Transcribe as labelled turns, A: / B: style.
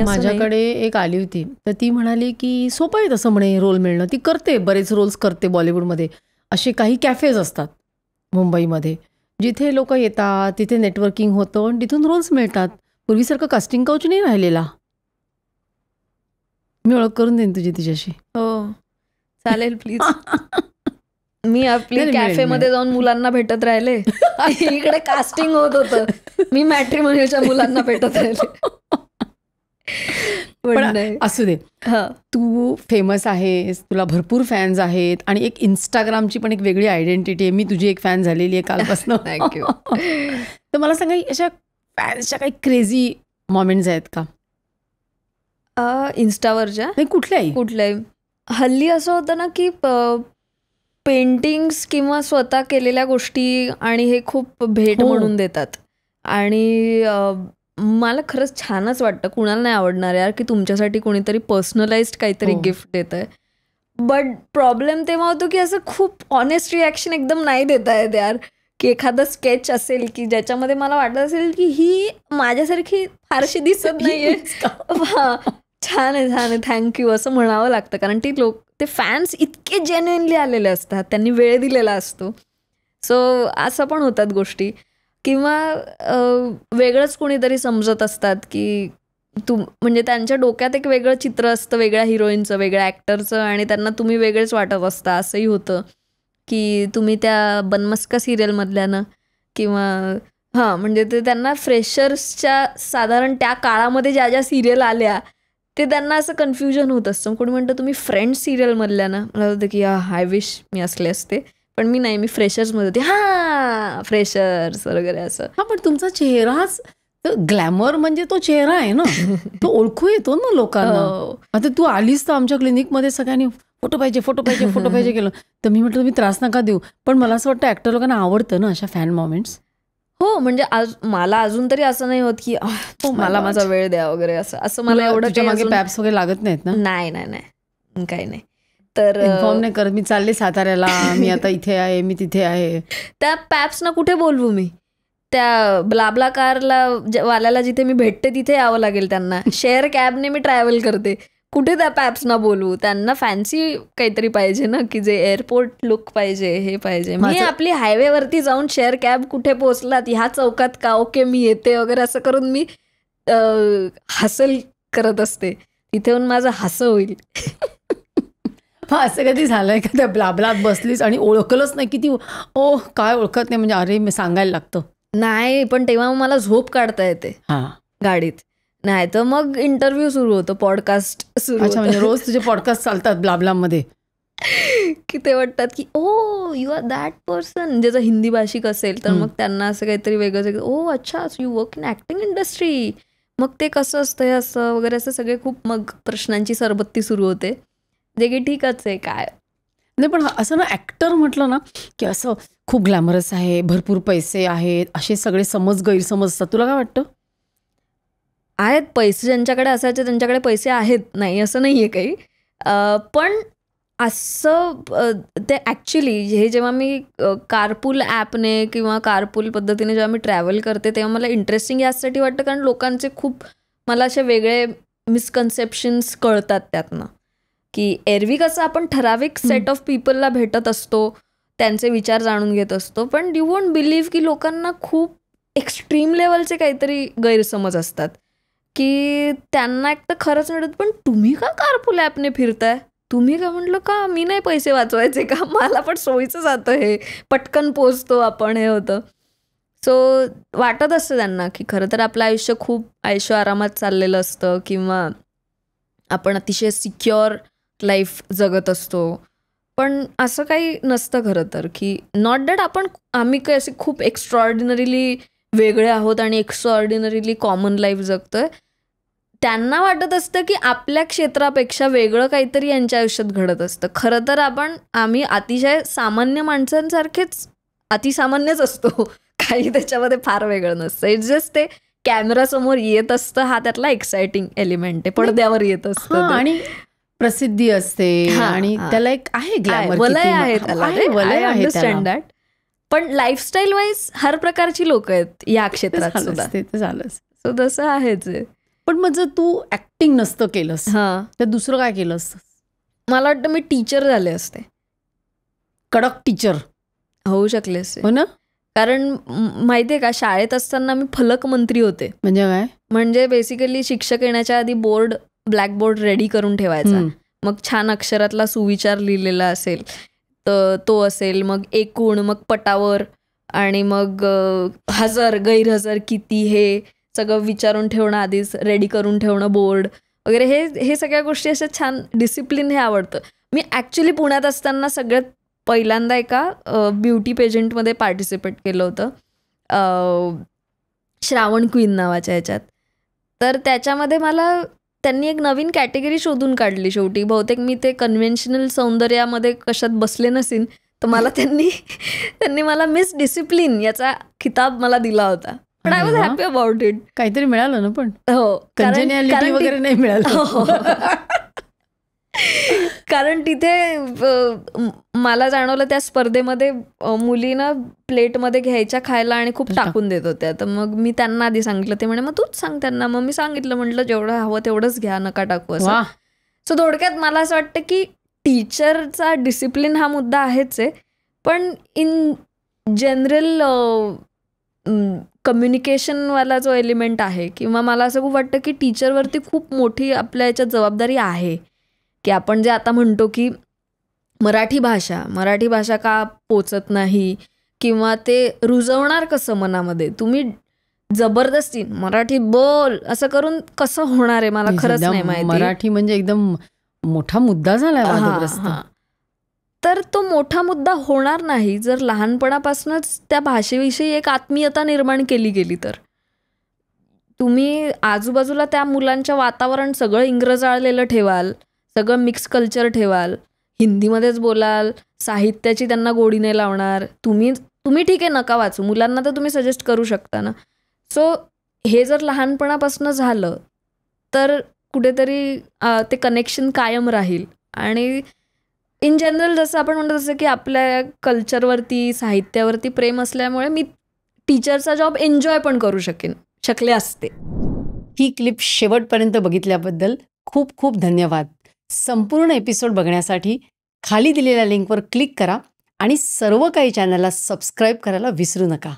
A: माझ्याकडे एक आली होती, तर ती म्हणाली की सोपं आहे तसं म्हणे रोल मिळणं. ती करते, बरेच रोल्स करते बॉलिवूडमध्ये. असे काही कॅफेज असतात मुंबईमध्ये, जिथे लोक येतात, तिथे नेटवर्किंग होतं आणि तिथून रोल्स मिळतात. पूर्वीसारखं कास्टिंग काउच नाही राहिलेला. मी ओळख करून देईन तुझी तिच्याशी.
B: हो चालेल प्लीज. मी आपली कॅफेमध्ये जाऊन मुलांना भेटत राहिले, इकडे कास्टिंग होत होतं, मी मॅट्रिमोनियलच्या मुलांना भेटत राहिले.
A: पण असू दे, तू फेमस आहेस, तुला भरपूर फॅन्स आहेत आणि एक इंस्टाग्रामची पण एक वेगळी आयडेंटिटी आहे. मी तुझी एक फॅन झालेली आहे कालपासून.
B: थँक्यू.
A: तर मला सांगा, अशा फॅन्सच्या काही क्रेझी मोमेंट्स आहेत का
B: इन्स्टावरच्या?
A: नाही, कुठल्याही.
B: हल्ली असं होतं ना की पेंटिंग्स किंवा स्वतः केलेल्या गोष्टी आणि हे खूप भेट म्हणून देतात. आणि मला खरंच छानच वाटतं. कुणाला नाही आवडणार यार की तुमच्यासाठी कोणीतरी पर्सनलाइज्ड काहीतरी गिफ्ट देत आहे. बट प्रॉब्लेम तेव्हा होतो की असं खूप ऑनेस्ट रिॲक्शन एकदम नाही देता येत यार. की एखादं स्केच असेल की ज्याच्यामध्ये मला वाटत असेल की ही माझ्यासारखी फारशी दिसत नाहीये, हां छान आहे थँक्यू असं म्हणावं लागतं. कारण ते फॅन्स इतके जेन्युइनली आलेले असतात, त्यांनी वेळ दिलेला असतो. सो असं पण होतात गोष्टी. किंवा वेगळंच कोणीतरी समजत असतात की म्हणजे त्यांच्या डोक्यात एक वेगळं चित्र असतं, वेगळ्या हिरोईनचं, वेगळ्या ॲक्टरचं, आणि त्यांना तुम्ही वेगळेच वाटत असता. असंही होतं की तुम्ही त्या बनमस्का सिरियलमधल्या ना, किंवा म्हणजे ते त्यांना फ्रेशर्सच्या साधारण त्या काळामध्ये ज्या ज्या सिरियल आल्या ते त्यांना असं कन्फ्युजन होत असतं. कोणी म्हणतं तुम्ही फ्रेंड्स सिरियलमधल्या ना, मला होतं की आय विश मी असले असते, पण मी नाही, मी फ्रेशर्समध्ये होते. हां फ्रेशर्स वगैरे असं.
A: हा, पण तुमचा चेहराच ग्लॅमर, म्हणजे तो चेहरा आहे ना, तो ओळखू येतो ना लोकांना. आता तू आलीस तर आमच्या क्लिनिकमध्ये सगळ्यांनी फोटो पाहिजे केलं, तर मी म्हटलं तुम्ही त्रास नका देऊ. पण मला असं वाटतं ॲक्टर लोकांना आवडतं ना अशा फॅन मोमेंट्स.
B: हो, म्हणजे मला अजून तरी असं नाही होत की मला माझा वेळ द्या वगैरे असं मला एवढं
A: मागे पॅप्स वगैरे लागत नाहीत ना?
B: नाही काही नाही. तर
A: इन्फॉर्म नाही करत, मी चालले साताऱ्याला, मी आता इथे आहे, मी तिथे आहे.
B: त्या पॅप्सना कुठे बोलवू मी? त्या ब्लाब्ला कारला वाल्याला जिथे मी भेटते तिथे यावं लागेल त्यांना. शेअर कॅबने मी ट्रॅव्हल करते, कुठे त्या पॅप्सना बोलवू? त्यांना फॅन्सी काहीतरी पाहिजे ना, की जे एअरपोर्ट लुक पाहिजे, हे पाहिजे. मी आपली हायवेवरती जाऊन शेअर कॅब कुठे पोहोचलात, ह्या चौकात का, ओके मी येते वगैरे असं करून मी हसल करत असते. तिथे येऊन माझं हसं होईल.
A: असं कधी झालंय का त्या ब्लाब्लात बसलीस आणि ओळखलंच नाही की ती काय ओळखत नाही, म्हणजे अरे मी सांगायला लागतं?
B: नाही, पण तेव्हा मला झोप काढता येते गाडीत. नाही तर मग इंटरव्ह्यू सुरू होतो, पॉडकास्ट सुरू होतं.
A: म्हणजे रोज तुझे पॉडकास्ट चालतात ब्लाब्लामध्ये
B: की ते वाटतात की यू आर दॅट पर्सन. ज्याचं हिंदी भाषिक असेल तर मग त्यांना असं काहीतरी वेगळं, अच्छा you work in acting industry, मग ते कसं असतं हे असं वगैरे, असं सगळे खूप मग प्रश्नांची सरबत्ती सुरू होते. जे की ठीकच आहे, काय
A: नाही. पण असं ना, ॲक्टर म्हटलं ना की असं खूप ग्लॅमरस आहे, भरपूर पैसे आहेत, असे सगळे गैरसमज असतात. तुला काय वाटतं?
B: आहेत पैसे ज्यांच्याकडे असायचे त्यांच्याकडे पैसे आहेत, नाही असं नाही आहे काही. पण असं ते ॲक्च्युली हे जेव्हा मी कारपूल ॲपने किंवा कारपूल पद्धतीने जेव्हा मी ट्रॅव्हल करते तेव्हा मला इंटरेस्टिंग यासाठी वाटतं, कारण लोकांचे खूप मला असे वेगळे मिसकन्सेप्शन्स कळतात त्यातनं. की एरवी कसं आपण ठराविक सेट ऑफ पीपलला भेटत असतो, त्यांचे विचार जाणून घेत असतो, पण यू वोंट बिलीव्ह की लोकांना खूप एक्स्ट्रीम लेवलचे काहीतरी गैरसमज असतात की त्यांना एक तर खरंच मिळत, पण तुम्ही का कारपूल ॲपने फिरताय, तुम्ही का? म्हटलं का मी नाही पैसे वाचवायचे का, मला पण सोयीचं जातं, हे पटकन पोचतो आपण, हे होतं. सो वाटत असतं त्यांना की खरं तर आपलं आयुष्य खूप ऐशो आरामात चाललेलं असतं किंवा आपण अतिशय सिक्युअर लाईफ जगत असतो. पण असं काही नसतं खरं तर, की नॉट दॅट आम्ही काही असे खूप एक्स्ट्रॉर्डिनरीली वेगळे आहोत आणि एक्स्ट्रॉर्डिनरीली कॉमन लाईफ जगतोय. त्यांना वाटत असतं की आपल्या क्षेत्रापेक्षा वेगळं काहीतरी यांच्या आयुष्यात घडत असतं. खरं तर आम्ही अतिशय सामान्य माणसांसारखेच अतिसामान्यच असतो, काही त्याच्यामध्ये फार वेगळं नसतं. इट्स जस्ट ते कॅमेरासमोर येत असतं, हा त्यातला एक्साइटिंग एलिमेंट आहे, पडद्यावर येत असतं
A: आणि प्रसिद्धी असते आणि त्याला एक आहे ग्लॅमर,
B: वलय आहे त्याला, अंडरस्टँड दॅट. पण लाईफस्टाईल वाईज हर प्रकारची लोक आहेत या क्षेत्रात सुद्धा.
A: ते झालंच.
B: सो तसं आहेच.
A: पण मग जर तू ऍक्टिंग नसतं केलंस
B: हां,
A: तर दुसरं काय केलं असतं?
B: मला वाटतं मी टीचर झाले असते.
A: कडक टीचर.
B: होऊ शकले असते.
A: हो ना.
B: कारण माहितीये का, शाळेत असताना मी फलक मंत्री होते.
A: म्हणजे काय?
B: म्हणजे बेसिकली शिक्षक येण्याच्या आधी ब्लॅकबोर्ड रेडी करून ठेवायचा.
A: हम्म.
B: मग छान अक्षरातला सुविचार लिहिलेला असेल तर तो असेल, मग एकूण, मग पटावर, आणि मग हजर गैरहजर किती हे सगळं विचारून ठेवणं, आधीच रेडी करून ठेवणं बोर्ड वगैरे. हे सगळ्या गोष्टी अशा छान डिसिप्लिन हे आवडतं. मी ॲक्च्युली पुण्यात असताना सगळ्यात पहिल्यांदा एका ब्युटी पेजंटमध्ये पार्टिसिपेट केलं होतं, श्रावण क्वीन नावाच्या ह्याच्यात. तर त्याच्यामध्ये मला त्यांनी एक नवीन कॅटेगरी शोधून काढली. शेवटी बहुतेक मी ते कन्व्हेन्शनल सौंदर्यामध्ये कशात बसले नसीन तर मला त्यांनी मला मिस डिसिप्लिन याचा खिताब मला दिला होता. पण I was happy about it.
A: काहीतरी मिळालं ना. पण
B: हो,
A: कंजेन्युअलिटी वगैरे नाही मिळालं.
B: कारण तिथे मला जाणवलं त्या स्पर्धेमध्ये मुलींना प्लेटमध्ये घ्यायच्या खायला आणि खूप टाकून देत होत्या. तर मग मी त्यांना आधी सांगितलं, ते म्हणे मग तूच सांग त्यांना. मग मी सांगितलं, म्हटलं जेवढं हवं तेवढंच घ्या, नका टाकू असं. सो थोडक्यात मला असं वाटतं की टीचरचा डिसिप्लिन हा मुद्दा आहेच आहे, पण इन जनरल कम्युनिकेशनवाला जो एलिमेंट आहे, किंवा मला असं खूप वाटतं की टीचरवरती खूप मोठी आपल्या याच्यात जबाबदारी आहे, की आपण जे आता म्हणतो की मराठी भाषा का पोचत नाही, किंवा ते रुजवणार कसं मनामध्ये. तुम्ही जबरदस्ती मराठी बोल असं करून कसं होणार आहे, मला खरंच नाही माहिती.
A: मराठी म्हणजे एकदम मोठा मुद्दा झालाय वादग्रस्त.
B: तर तो मोठा मुद्दा होणार नाही जर लहानपणापासूनच त्या भाषेविषयी एक आत्मीयता निर्माण केली गेली. तर तुम्ही आजूबाजूला त्या मुलांच्या वातावरण सगळं इंग्रजाळलेलं ठेवाल, सगळं मिक्स कल्चर ठेवाल, हिंदीमध्येच बोलाल, साहित्याची त्यांना गोडी नाही लावणार. तुम्ही ठीक आहे नका वाचू, मुलांना तर तुम्ही सजेस्ट करू शकता ना. सो हे जर लहानपणापासून झालं तर कुठेतरी ते कनेक्शन कायम राहील. आणि इन जनरल जसं आपण म्हणतो तसं की आपल्या कल्चरवरती, साहित्यावरती प्रेम असल्यामुळे मी टीचरचा जॉब एन्जॉय पण करू शकले असते.
A: ही क्लिप शेवटपर्यंत बघितल्याबद्दल खूप खूप धन्यवाद. संपूर्ण एपिसोड बघण्यासाठी खाली दिलेल्या लिंकवर क्लिक करा आणि सर्व काही चॅनलला सबस्क्राईब करायला विसरू नका.